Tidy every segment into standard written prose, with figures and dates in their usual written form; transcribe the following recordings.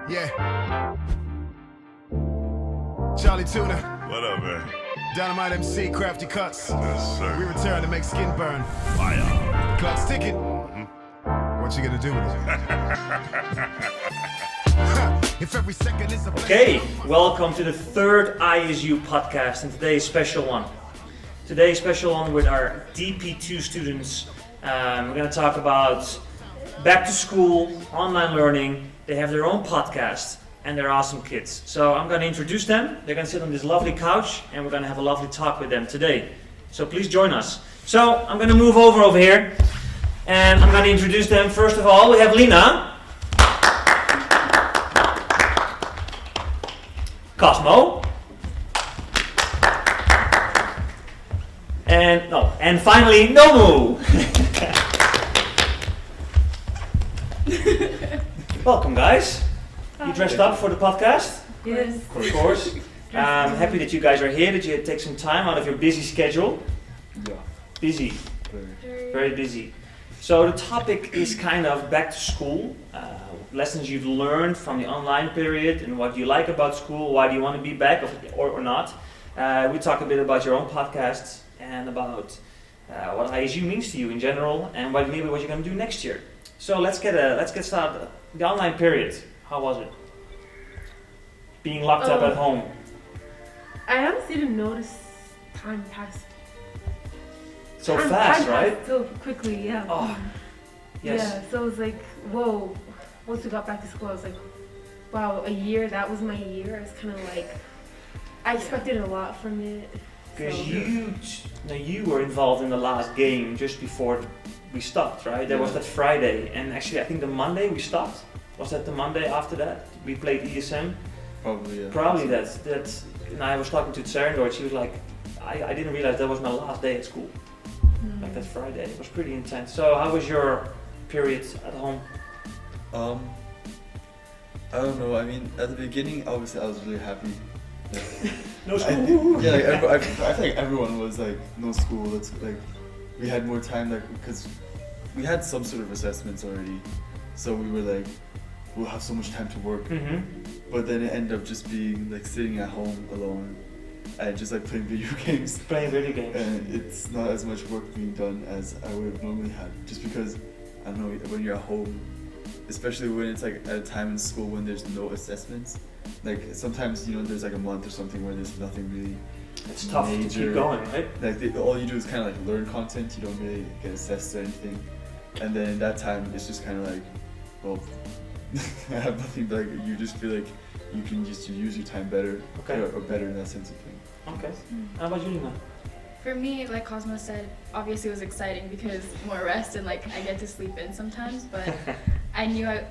Yeah. Charlie Tuna. What up, man? Dynamite MC, Crafty Cuts. Yes, sir. We return to make skin burn. Fire. Clock's ticking. What you gonna do with it? If every second is a Okay, welcome to the third ISU podcast and today's special one. Today's special one with our DP2 students. We're going to talk about back to school, online learning. They have their own podcast and they're awesome kids. So I'm going to introduce them. They're going to sit on this lovely couch and we're going to have a lovely talk with them today. So please join us. So I'm going to move over here and I'm going to introduce them. First of all, we have Lina. Cosmo. And finally, Nomu. Welcome, guys. You dressed up for the podcast? Yes. Of course. Happy that you guys are here, that you take some time out of your busy schedule. Yeah. Busy. Very busy. So the topic is kind of back to school. Lessons you've learned from the online period and what you like about school, why do you want to be back or not. We talk a bit about your own podcasts and about what ISU means to you in general and maybe what you're going to do next year. So let's get started. The online period, how was it? Being locked up at home. I honestly didn't notice time passed. So fast, right? So quickly, yeah. Oh, yes. Yeah, so it was like, whoa. Once we got back to school, I was like, wow, a year, that was my year. I was kind of like, I expected a lot from it. Because So. you were involved in the last game just before we stopped, right? There was that Friday, and actually I think the Monday we stopped. Was that the Monday after that? We played ESM? Probably, yeah. Probably that's and I was talking to Sarandor, she was like, I didn't realize that was my last day at school. Like that Friday, it was pretty intense. So how was your period at home? I don't know. I mean, at the beginning, obviously, I was really happy. No school. I feel like everyone was like, no school. It's like we had more time, like because we had some sort of assessments already, so we were like, we'll have so much time to work. But then it ended up just being like sitting at home alone and just like playing video games. Playing video games. And it's not as much work being done as I would have normally had, just because I don't know, when you're at home, especially when it's like at a time in school when there's no assessments, like sometimes, you know, there's like a month or something where there's nothing really It's tough major. to keep going, right? Like all you do is kind of like learn content, you don't really get assessed or anything. And then in that time, it's just kind of like, well, I have nothing, but like you just feel like you can just use your time better, Okay. or better in that sense of thing. Okay. How about you, Lina? For me, like Cosmo said, obviously it was exciting because more rest and like I get to sleep in sometimes, but I knew I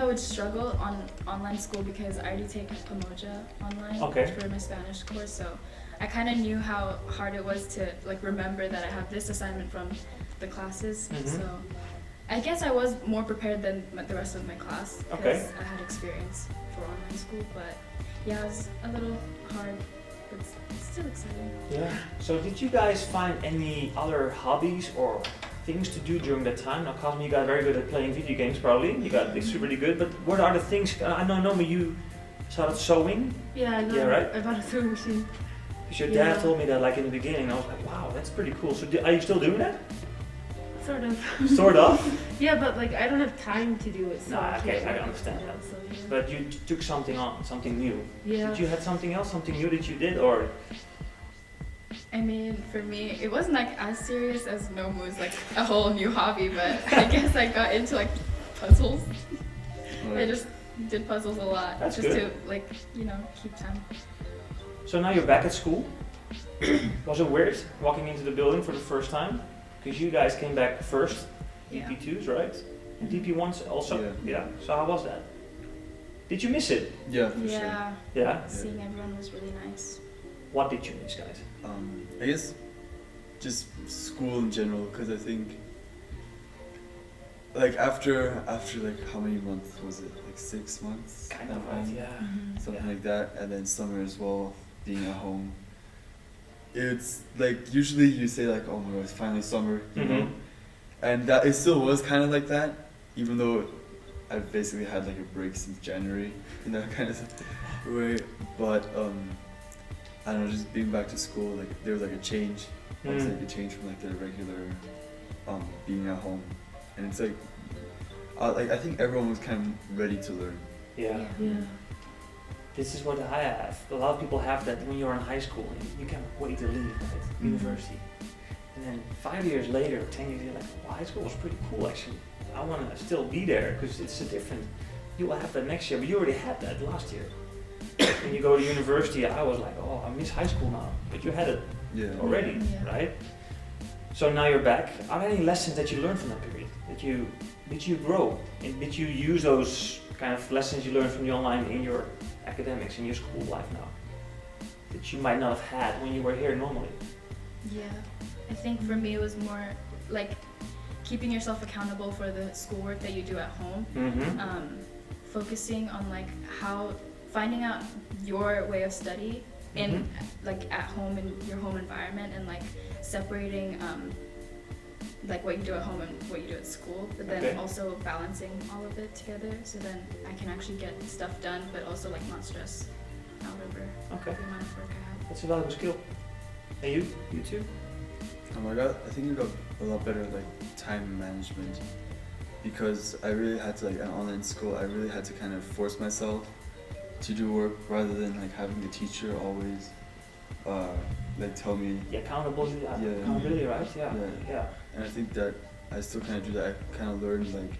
would struggle on online school because I already take Pamoja online for my Spanish course, so I kind of knew how hard it was to like remember that I have this assignment from the classes. So I guess I was more prepared than the rest of my class because I had experience for online school, but yeah, it was a little hard. But it's still exciting. Yeah. So did you guys find any other hobbies or things to do during that time? Now, Cosmo, you got very good at playing video games, probably. You got really good. But what are the things? I know, Nomi, you started sewing. Yeah, I bought a sewing machine. Because your dad told me that, like in the beginning, I was like, wow, that's pretty cool. So are you still doing that? Sort of. Sort of. Yeah, but like I don't have time to do it. So Okay, I understand that. So, yeah. But you took something on, something new. Yeah. Did you have something else, something new that you did, or? I mean, for me, it wasn't like as serious as Nomu's, like a whole new hobby, but I guess I got into like puzzles. I just did puzzles a lot. That's just good. to like, you know, keep time. So now you're back at school. Was it weird walking into the building for the first time? Because you guys came back first, Yeah. DP2s, right? And DP1s also? Yeah. So how was that? Did you miss it? Yeah, for sure. Yeah, Yeah. seeing everyone was really nice. What did you miss, guys? I guess just school in general, because I think like after like how many months was it? Like 6 months? Kind at of, right? home? Yeah. Something like that, and then summer as well, being at home. It's like usually you say like, oh my god, it's finally summer, you know, and that it still was kind of like that, even though I've basically had like a break since January in that kind of way. But I don't know, just being back to school, like there was like a change. It was like a change from like the regular being at home, and it's like I think everyone was kind of ready to learn. Yeah. Yeah. This is what I have. A lot of people have that when you're in high school and you can't wait to leave, right? University. And then 5 years later, 10 years, you're like, well, high school was pretty cool actually. I want to still be there because it's a different. You will have that next year, but you already had that last year. When you go to university, I was like, oh, I miss high school now. But you had it already, right? So now you're back. Are there any lessons that you learned from that period? Did you grow? And did you use those kind of lessons you learned from the online in your academics, in your school life now? That you might not have had when you were here normally? Yeah, I think for me it was more like keeping yourself accountable for the schoolwork that you do at home. Focusing on like finding out your way of study in like at home in your home environment, and like separating like what you do at home and what you do at school, but then also balancing all of it together, so then I can actually get stuff done but also like not stress out over the amount of work I have. That's a valuable skill. And you too? I think I got a lot better at like time management, because I really had to, like at online school, I really had to kind of force myself to do work rather than like having the teacher always like tell me. Accountability, right? Yeah. And I think that I still kind of do that. I kind of learned like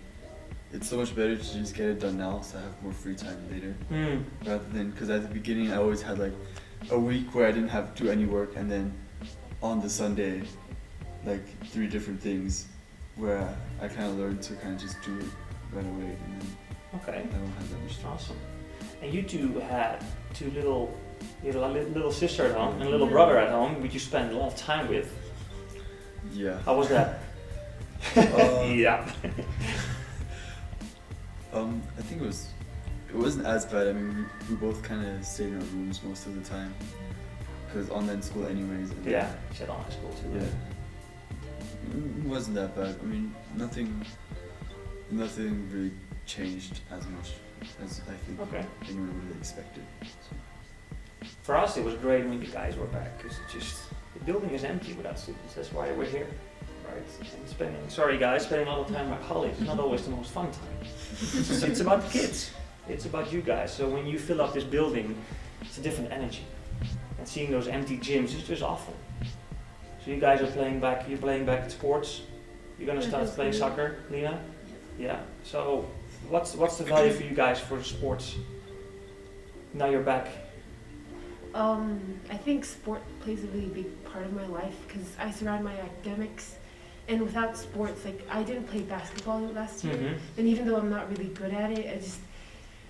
it's so much better to just get it done now, so I have more free time later, rather than, because at the beginning I always had like a week where I didn't have to do any work, and then on the Sunday like 3 different things where I kind of learned to kind of just do it right away, and then I don't have that much time. Awesome. And you two had 2 little sister at home and a little brother at home, which you spent a lot of time with. Yeah. How was that? Yeah. I think it wasn't as bad. I mean, we both kind of stayed in our rooms most of the time, because online school anyways. And yeah, you said online school too. Yeah. It wasn't that bad. I mean, nothing really changed as much as I think anyone would have expected. So. For us, it was great when you guys were back, because the building is empty without students. That's why we're here, right? And spending a lot of time with my colleagues is not always the most fun time. It's about the kids. It's about you guys. So when you fill up this building, it's a different energy. And seeing those empty gyms is just awful. So you guys are playing back. You're playing back at sports. You're gonna start playing soccer, Lina. Yeah. So what's the value for you guys for sports? Now you're back. I think sport plays a really big part of my life, because I surround my academics, and without sports, like I didn't play basketball last year, and even though I'm not really good at it,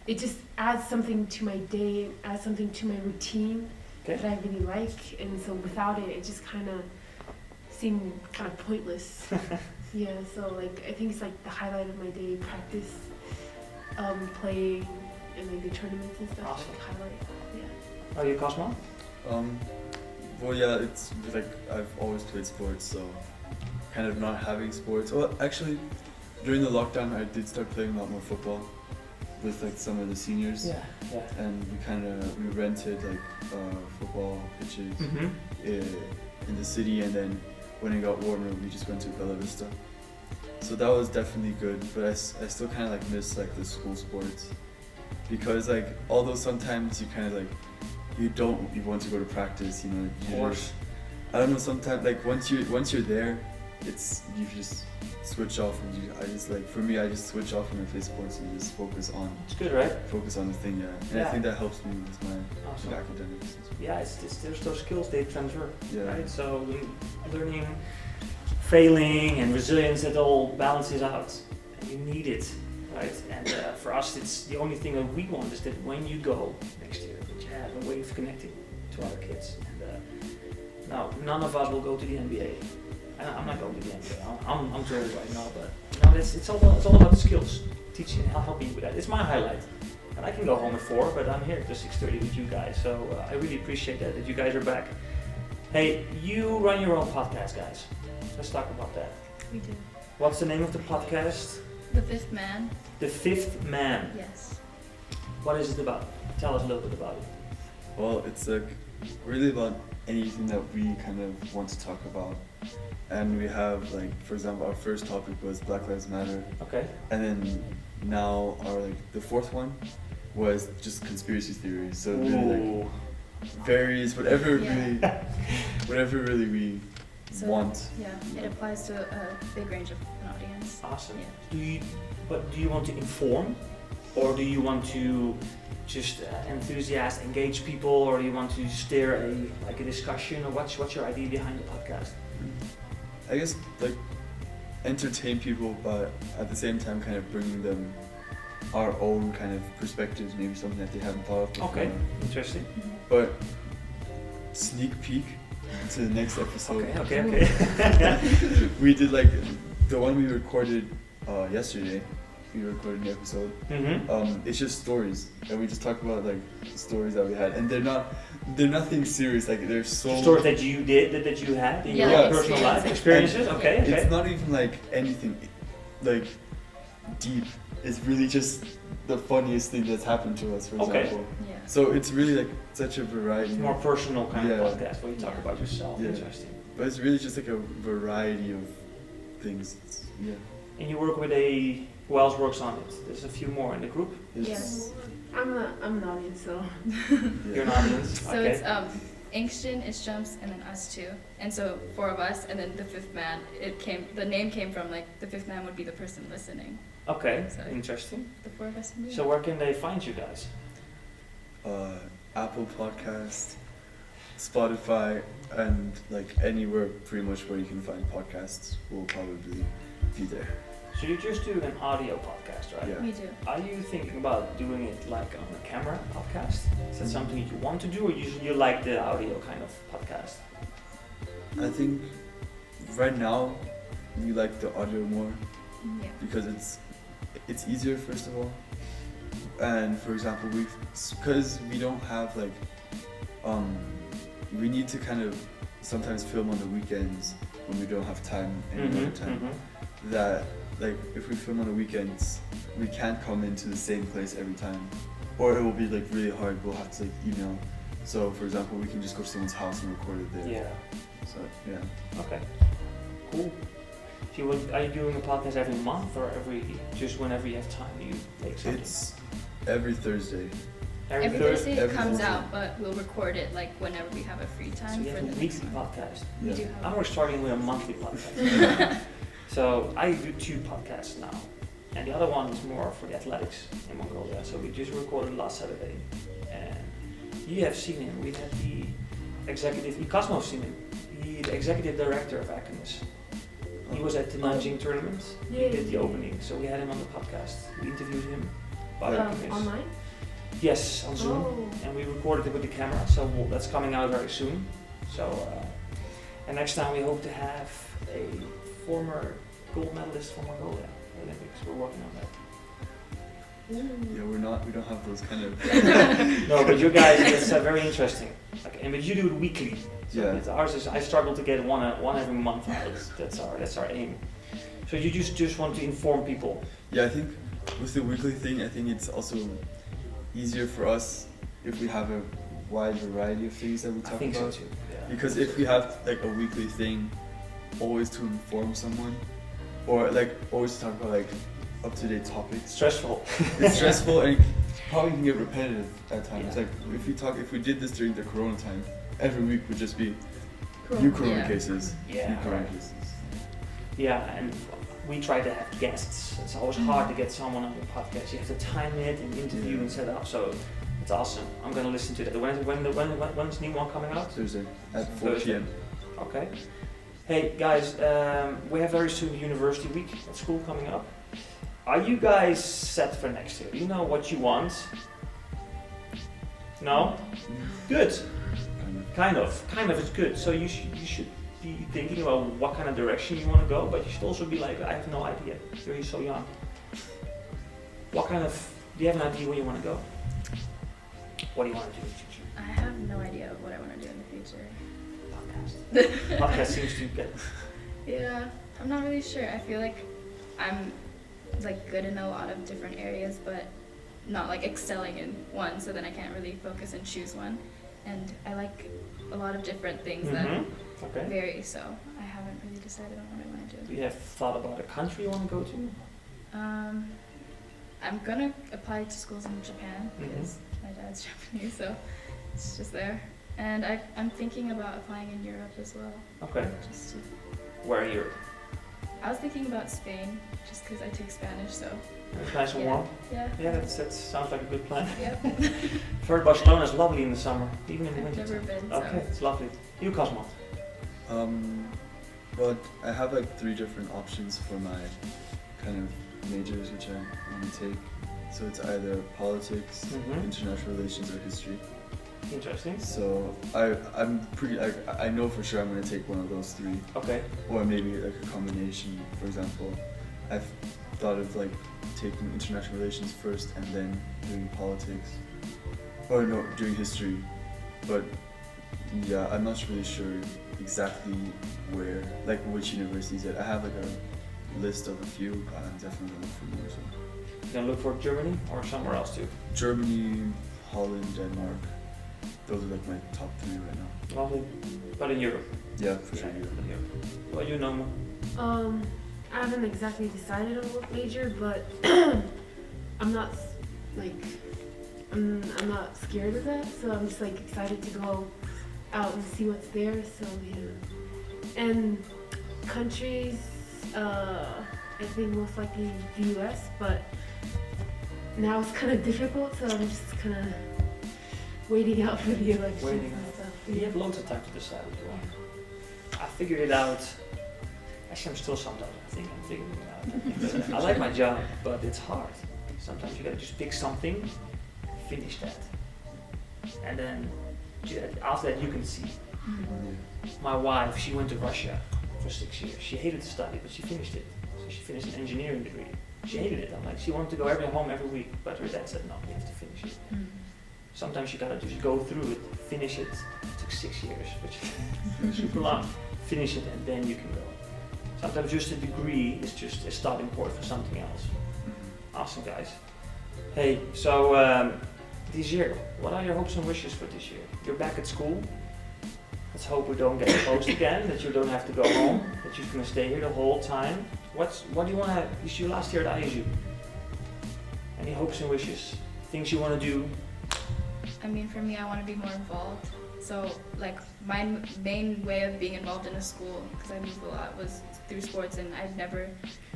it just adds something to my day, adds something to my routine that I really like, and so without it, it just kind of seemed kind of pointless. Yeah, so like I think it's like the highlight of my day, practice, playing, and like the tournaments and stuff. Awesome. Like highlight. Yeah. Are you Cosmo? Well, yeah, it's like I've always played sports, so kind of not having sports. Well, actually, during the lockdown, I did start playing a lot more football with like some of the seniors. Yeah. And we rented like football pitches in the city, and then when it got warmer, we just went to Bella Vista. So that was definitely good, but I still kind of like miss like the school sports, because like although sometimes you kind of like you want to go to practice, you know. Of course. I don't know. Sometimes like once you're there, you just switch off, and I just switch off when I play sports and just focus on. It's good, right? Focus on the thing, yeah. And I think that helps me with my academics. Yeah, there's those skills they transfer, Yeah. right? So learning, failing, and resilience, it all balances out, and you need it, right? And for us, it's the only thing that we want is that when you go next year, that you have a way of connecting to other kids. And now, none of us will go to the NBA. I'm not going to the NBA. I'm too old right now, but it's all about the skills, teaching, helping you with that. It's my highlight. And I can go home at 4, but I'm here till 6:30 with you guys. So I really appreciate that you guys are back. Hey, you run your own podcast, guys. Let's talk about that. We do. What's the name of the podcast? The Fifth Man. The Fifth Man. Yes. What is it about? Tell us a little bit about it. Well, it's like really about anything that we kind of want to talk about. And we have like, for example, our first topic was Black Lives Matter. Okay. And then now our like the fourth one was just conspiracy theories. So really like Ooh. varies whatever Yeah. really whatever really we So, want. Yeah, it applies to a big range of an audience. Awesome. Yeah. Do you want to inform, or do you want to just enthusiast, engage people, or do you want to steer a discussion, or what's your idea behind the podcast? I guess like entertain people, but at the same time kind of bringing them our own kind of perspectives, maybe something that they haven't thought of before. Okay, interesting. But sneak peek to the next episode. Okay. We did like the one we recorded yesterday. We recorded an episode. Mm-hmm. It's just stories, and we just talk about like stories that we had, and they're nothing serious. Like they're so Stories that you did, that you had in Yeah, your like personal life experiences. experiences. Okay. It's not even like anything like deep. It's really just the funniest thing that's happened to us, for Okay. example. Yeah. So it's really like such a variety. It's more personal kind Yeah. of podcast where you talk Yeah. about yourself. Yeah. Interesting. But it's really just like a variety of things. Yeah. And you work with who else works on it? There's a few more in the group. It's- Yes. I'm an audience, so yeah. You're an audience. So Okay. it's Inksten, It's Jumps, and then us two. And so four of us, and then the fifth man. The name came from like the fifth man would be the person listening. Okay. So- Interesting. The four of us. would be So where can they find you guys? Apple Podcast, Spotify, and like anywhere pretty much where you can find podcasts will probably be there. So you're just doing an audio podcast, right? Yeah. We do. Are you thinking about doing it like on a camera podcast? Is that something you want to do, or you like the audio kind of podcast? I think right now we like the audio more Yeah. because it's easier first of all, and for example because we don't have like we need to kind of sometimes film on the weekends when we don't have time any other time. That like if we film on the weekends we can't come into the same place every time, or it will be like really hard. We'll have to like email. So for example we can just go to someone's house and record it there. Yeah. So yeah. Okay. Cool. Are you doing a podcast every month, or just whenever you have time you take something? It's every Thursday. Every Thursday it Every comes Thursday. out, but we'll record it like whenever we have a free So time you for have the a next weekly one. podcast. We Yeah. do have. I'm starting with a monthly podcast. So I do 2 podcasts now, and the other one is more for the athletics in Mongolia. So we just recorded last Saturday, and you have seen him. We had the Cosmo's seen him, the executive director of Acronis. He was at the Nanjing tournament. He Yeah. did the opening, so we had him on the podcast. We interviewed him about Acronis. online. Yes, on Zoom. Oh. And we recorded it with the camera, so that's coming out very soon. So, and next time we hope to have a former gold medalist from Mongolia Olympics. We're working on that. Yeah, we don't have those kind of. No, but you guys, it's very interesting. Okay, but you do it weekly. So Yeah. ours is, I struggle to get one every month out. That's our aim. So you just want to inform people. Yeah, I think with the weekly thing, I think it's also easier for us if we have a wide variety of things that we I talk think about. so too. Yeah. Because if we have like a weekly thing, always to inform someone, or like always to talk about like up-to-date topics, Stressful. it's stressful and probably can get repetitive at times. Yeah. Like if we did this during the Corona time, every week would just be new Corona Yeah. cases, Yeah, new Corona right. cases. Yeah, and we try to have guests. It's always hard to get someone on the podcast. You have to time it and interview and set up. So it's awesome. I'm gonna listen to that. When's the new one coming out? Thursday at 4 Thursday. p.m. Okay. Hey guys, we have very soon University Week at school coming up. Are you guys set for next year? Do you know what you want? No? Good. Kind of. Kind of is good. So you should be thinking about what kind of direction you want to go, but you should also be like, I have no idea. You're so young. Do you have an idea where you want to go? What do you want to do in the future? I have no idea what I want to do in the future. Podcast. Podcast seems to get. Yeah, I'm not really sure. I feel like I'm like good in a lot of different areas, but not like excelling in one. So then I can't really focus and choose one. And I like a lot of different things that Okay. vary. So I haven't really decided on what I want to Do do. you have thought about a country you want to go to? I'm gonna apply to schools in Japan because my dad's Japanese, so it's just there. And I'm thinking about applying in Europe as well. Okay. Just to, Where are you? I was thinking about Spain just because I take Spanish, so It's nice and Yeah. warm. yeah. Yeah, that sounds like a good plan. Yep. I've heard Barcelona is lovely in the summer, even in the I've winter. never been, so. Okay, it's lovely. You, Cosmo? Well, I have like 3 different options for my kind of majors which I want to take. So it's either politics, Mhm. international relations, or history. Interesting. So I know for sure I'm going to take one of those 3, Okay. or maybe like a combination. For example, I've thought of like taking international relations first and then doing politics, or no, doing history. But yeah, I'm not really sure exactly where, like which universities yet. I have like a list of a few, but I'm definitely going to look for more. So You gonna look for Germany or somewhere else too? Germany, Holland, Denmark. Those are like my top 3 right now. Lovely. But in Europe. Yeah, for sure. Yeah, in Europe. Well, you know more. I haven't exactly decided on what major, but I'm not like I'm not scared of that. So I'm just like excited to go out and see what's there. So yeah, and countries, I think most likely the U.S. But now it's kind of difficult, so I'm just kind of waiting out for the elections Waiting and out. stuff. You have loads of time to decide what you want. I figured it out. Actually, I'm still sometimes. I'm figuring it out. I like my job, but it's hard. Sometimes you gotta just pick something, finish that, and then after that you can see. My wife, she went to Russia for 6 years. She hated to study, but she finished it. So she finished an engineering degree. She hated it. I'm like, she wanted to go home every week, but her dad said, no, you have to finish it. Sometimes you gotta just go through it, finish it. It took 6 years, which is super long. Finish it, and then you can go. Sometimes just a degree is just a starting point for something else. Awesome, guys. Hey, so this year, what are your hopes and wishes for this year? You're back at school. Let's hope we don't get closed again, that you don't have to go home, that you're gonna stay here the whole time. What do you want to have? You see you last year at ISU. Any hopes and wishes? Things you want to do? I mean, for me, I want to be more involved. So, like, my main way of being involved in a school, because I moved a lot, was through sports, and I've never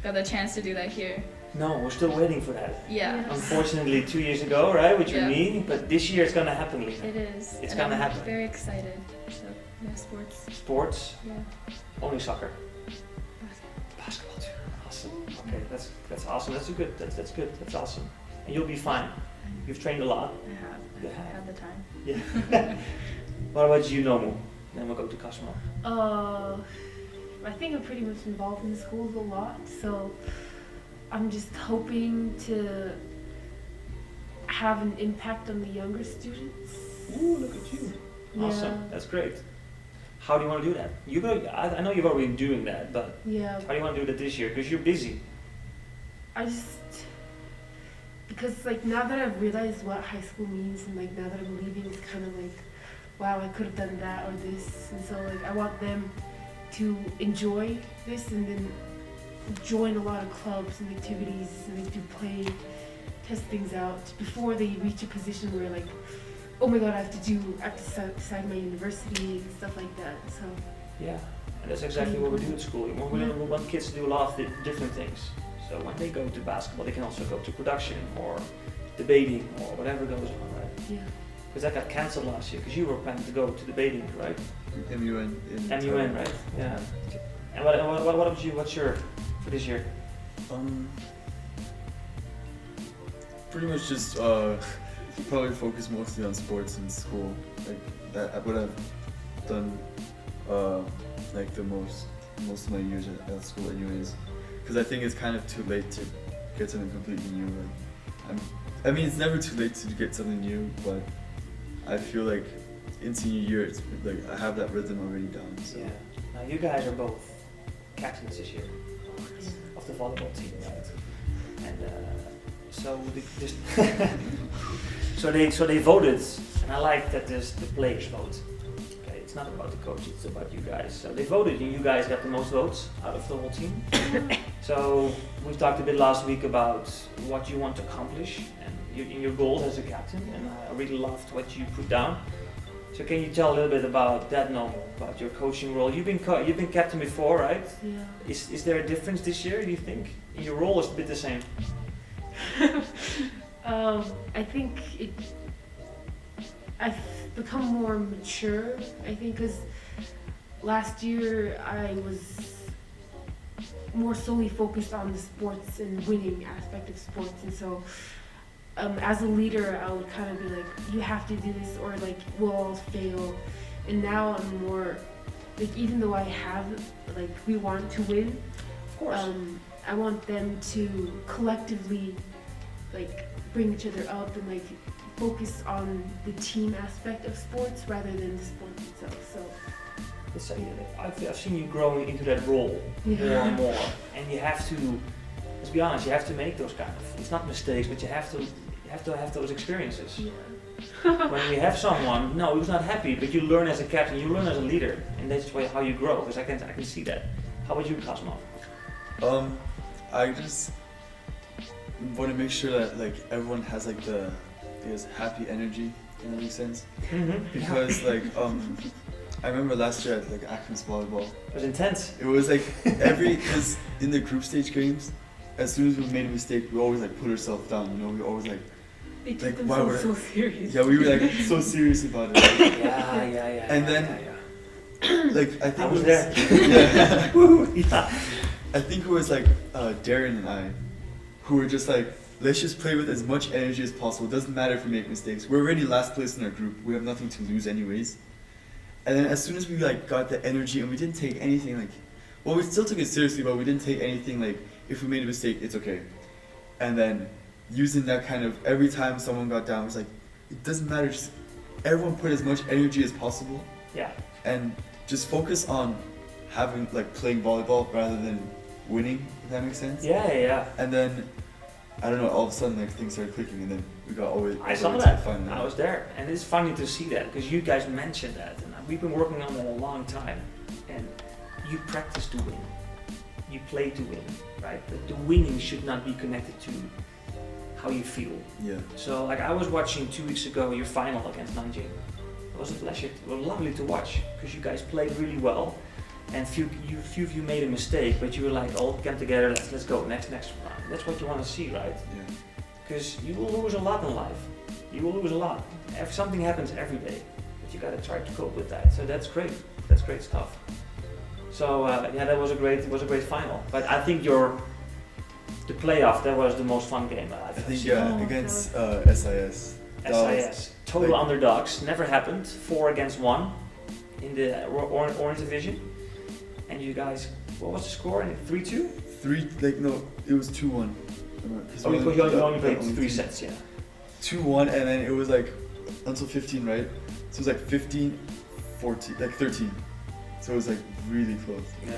got the chance to do that here. No, we're still waiting for that. Yeah. Unfortunately, 2 years ago, right, with your Yeah. knee, but this year it's gonna happen, Lina. It is. It's and gonna I'm happen. very excited. So, yeah, sports. Sports, Yeah. only soccer. Basketball too. Awesome. Okay, that's awesome. That's good. That's good. That's awesome. And you'll be fine. You've trained a lot. I have. You I have. had the time. Yeah. What about you, Nomu? Then we'll go to Cosmo. I think I'm pretty much involved in schools a lot, so I'm just hoping to have an impact on the younger students. Ooh, look at you. Awesome. Yeah. That's great. How do you want to do that? I know you've already been doing that, but Yeah, how do you want to do that this year? Because you're busy. because like now that I've realized what high school means and like now that I'm leaving, it's kind of like, wow, I could have done that or this, and so like I want them to enjoy this and then join a lot of clubs and activities and like do play, test things out before they reach a position where like, oh my god, I have to decide my university and stuff like that. So Yeah. And that's exactly what we do at school. We want kids to do a lot of different things. So when they go to basketball, they can also go to production or debating or whatever goes on, right? yeah. Because that got cancelled last year because you were planning to go to debating, right? MUN. MUN, right? Yeah. And what about you? What's your for this year? Pretty much just probably focus mostly on sports in school. Like that, I would have done like the most of my years at school anyways. Because I think it's kind of too late to get something completely new. Like, I mean, it's never too late to get something new, but I feel like in senior year, it's like I have that rhythm already down. So. Yeah. Now you guys are both captains this year of the volleyball team, right? so this so they voted, and I like that the players vote. Okay, it's not about the coach, it's about you guys. So they voted, and you guys got the most votes out of the whole team. So we talked a bit last week about what you want to accomplish and your goals as a captain, and I really loved what you put down. So can you tell a little bit about that, Noble, about your coaching role? You've been captain before, right? Yeah. Is there a difference this year, do you think? Your role is a bit the same. I think I've become more mature, I think, because last year I was more solely focused on the sports and winning aspect of sports, and so as a leader I would kind of be like, you have to do this or like we'll all fail. And now I'm more like, even though I have like, we want to win, Of course. I want them to collectively like bring each other up and like focus on the team aspect of sports rather than the sport itself. So I've seen you growing into that role more and more, and you have to, let's be honest, you have to make those kind of, it's not mistakes, but you have to have those experiences. yeah. When we have someone, no, who's not happy, but you learn as a captain, you learn as a leader, and that's how you grow, because I can see that. How about you, Cosmo? I just want to make sure that like everyone has like the, I guess, happy energy, in that makes sense. Because like I remember last year at like Atkins volleyball, It was intense. it was like because in the group stage games, as soon as we made a mistake, we always like put ourselves down. You know, we always like They took Like, why themselves would so serious. yeah, we were like so serious about it. Yeah. And then- Like I think I was it there. Yeah. Woo, yeah. I think it was like Darren and I, who were just like, let's just play with as much energy as possible. It doesn't matter if we make mistakes. We're already last place in our group. We have nothing to lose anyways. And then as soon as we like got the energy and we didn't take anything like, well, we still took it seriously, but we didn't take anything like, if we made a mistake, it's okay. And then using that kind of, every time someone got down, it was like, it doesn't matter. Just everyone put as much energy as possible Yeah. and just focus on having like playing volleyball rather than winning, if that makes sense. Yeah. And then I don't know, all of a sudden like things started clicking and then we got always I saw to the that. final. I was there, and it's funny to see that because you guys mentioned that, and we've been working on that a long time. And you practice to win, you play to win, right? But the winning should not be connected to how you feel. Yeah. So, like, I was watching 2 weeks ago your final against Nanjing. It was a pleasure. It was lovely to watch because you guys played really well, and few of you made a mistake, but you were like, all come together. Let's go next round. That's what you want to see, right? Yeah. Because you will lose a lot in life. You will lose a lot. Something happens every day, but you gotta try to cope with that. So that's great. That's great stuff. So yeah, that was a great final. But I think the playoff, that was the most fun game I I've think seen. yeah, against SIS. That was- SIS, total like- underdogs, never happened. 4 against 1 in the orange division. And you guys, what was the score? 3-2? it was 2-1. Oh, you only played 3 sets, yeah. 2-1 and then it was like until 15, right? So it was like 15, 14, like 13. So it was like really close. Yeah,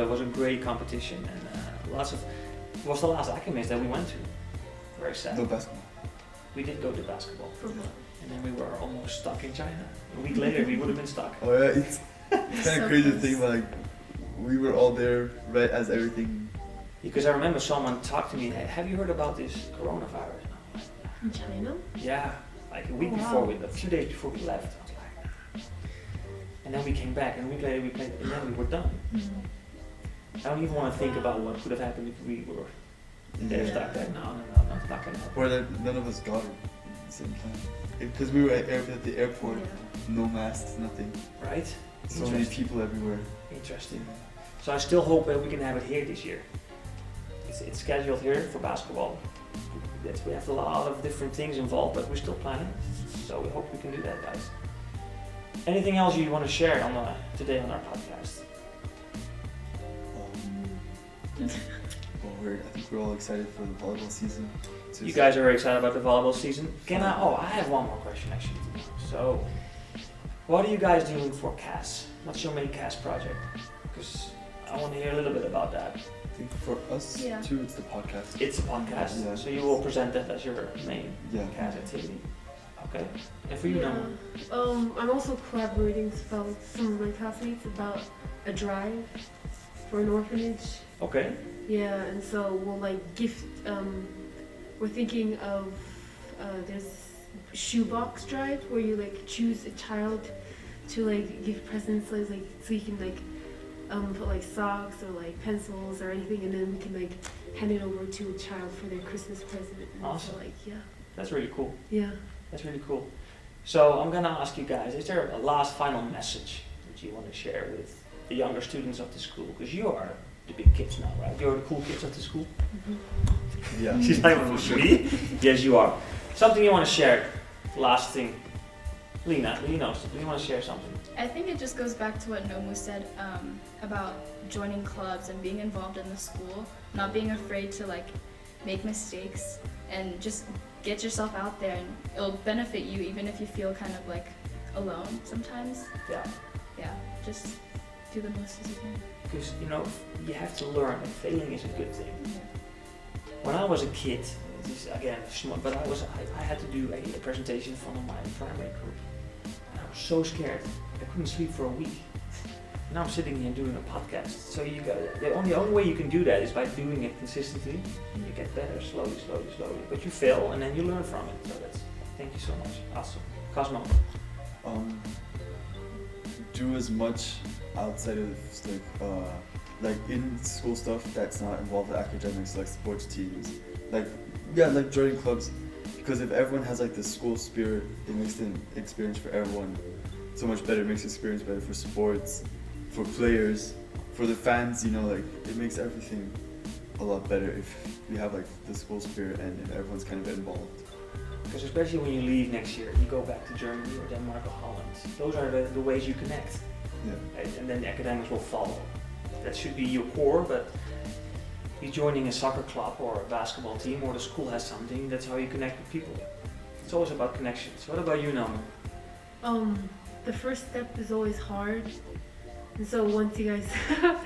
it was a great competition, and lots of. It was the last Academy that we went to. Very sad. No basketball. We did go to basketball, For what? and then we were almost stuck in China. A week later, we would have been stuck. Oh yeah, it's kind So of crazy to close. think about like we were all there right as everything. Because I remember someone talked to me, hey, have you heard about this coronavirus? And I'm like, In China? yeah, like a week Oh, before, wow. a few days before we left. I was like, and then we came back, and a week later we played, and then we were done. I don't even want to think about what could have happened if we were there Yeah. stuck there. No, not gonna happen. Or that none of us got it at the same time. Because we were at the airport, Yeah. no masks, nothing. Right? So many Interesting. people everywhere. Interesting. So I still hope that we can have it here this year. It's scheduled here for basketball. We have a lot of different things involved, but we're still planning. So we hope we can do that, guys. Anything else you want to share today on our podcast? Well, I think we're all excited for the volleyball season. You guys are very excited about the volleyball season. I have one more question actually. So, what are you guys doing for CAS? What's your main CAS project? Because I want to hear a little bit about that. think for us Yeah. too, it's the podcast. It's a podcast, Yeah. so you will present that as your main Yeah. cast activity. Okay. And for you, Yeah. Noah? I'm also collaborating with some of my classmates about a drive for an orphanage. Okay. Yeah, and so we'll like gift. We're thinking of there's shoebox drive where you like choose a child to like give presents, like so you can like put like socks or like pencils or anything, and then we can like hand it over to a child for their Christmas present. And Awesome. So, like That's really cool. yeah. That's really cool. So I'm gonna ask you guys, is there a last final message that you want to share with the younger students of the school? Because you are the big kids now, right? You're the cool kids of the school. Yeah. She's like, me? Yes, you are. Something you want to share? Last thing. Lina, do you want to share something? I think it just goes back to what Nomu said about joining clubs and being involved in the school, not being afraid to like make mistakes and just get yourself out there, and it'll benefit you even if you feel kind of like alone sometimes. Yeah. Yeah, just do the most as you can. Because, you have to learn that failing is a good thing. When I was a kid, this is again small, but I had to do a presentation in front of my primary group. And I was so scared. I couldn't sleep for a week. Now I'm sitting here doing a podcast. So the only way you can do that is by doing it consistently. And you get better slowly. But you fail and then you learn from it. So thank you so much. Awesome. Cosmo. Do as much outside of like in school stuff that's not involved with academics, like sports teams, like joining clubs, because if everyone has like the school spirit, it makes the experience for everyone so much better. It makes the experience better for sports, for players, for the fans, like it makes everything a lot better if we have like the school spirit and if everyone's kind of involved. Because especially when you leave next year, you go back to Germany or Denmark or Holland. Those are the ways you connect. Yeah. Right? And then the academics will follow. That should be your core, but you joining a soccer club or a basketball team or the school has something, that's how you connect with people. It's always about connections. What about you, Noam? The first step is always hard. And so once you guys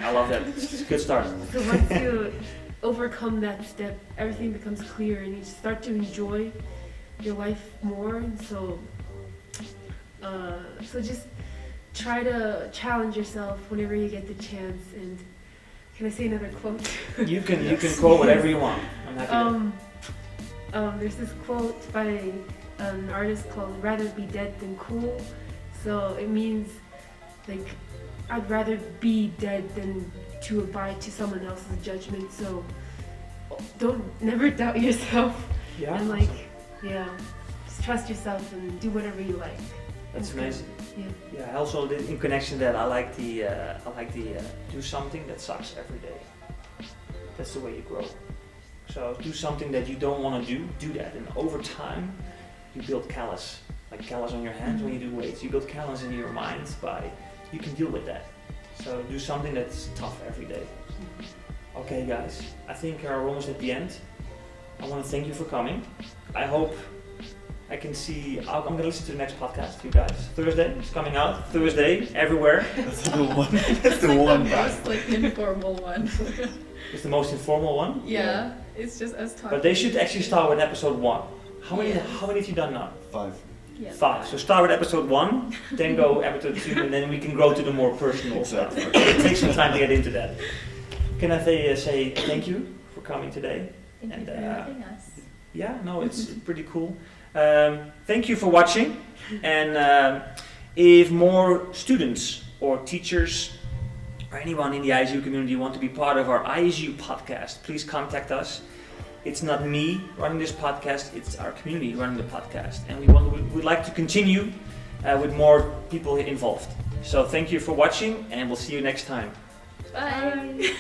I love that. It's a good start. so once you overcome that step, everything becomes clear and you start to enjoy your life more. And so just try to challenge yourself whenever you get the chance. And can I say another quote? You can quote whatever you want. I'm happy to. There's this quote by an artist called "Rather be dead than cool." So it means like I'd rather be dead than to abide to someone else's judgment. So never doubt yourself. Yeah. And just trust yourself and do whatever you like. That's amazing. Yeah. Yeah. Also, in connection to that, I like the do something that sucks every day. That's the way you grow. So do something that you don't want to do that, and over time, you build callus on your hands when you do weights. You build callus in your mind you can deal with that. So do something that's tough every day. Okay, guys, I think we're almost at the end. I want to thank you for coming. I hope I can see. I'm going to listen to the next podcast, you guys. Thursday, it's coming out. Thursday, everywhere. That's the one. That's the one. Most like informal one. It's the most informal one. Yeah, it's just us talking. But they should actually start with episode 1. How many have you done now? 5. Yeah. 5. So start with episode 1, then go episode 2, and then we can grow to the more personal stuff. Exactly. It takes some time to get into that. Can I say thank you for coming today? Thank you for having us. Yeah, no, it's pretty cool. Thank you for watching. And if more students or teachers or anyone in the ISU community want to be part of our ISU podcast, please contact us. It's not me running this podcast, it's our community running the podcast. And we'd like to continue with more people involved. So thank you for watching, and we'll see you next time. Bye.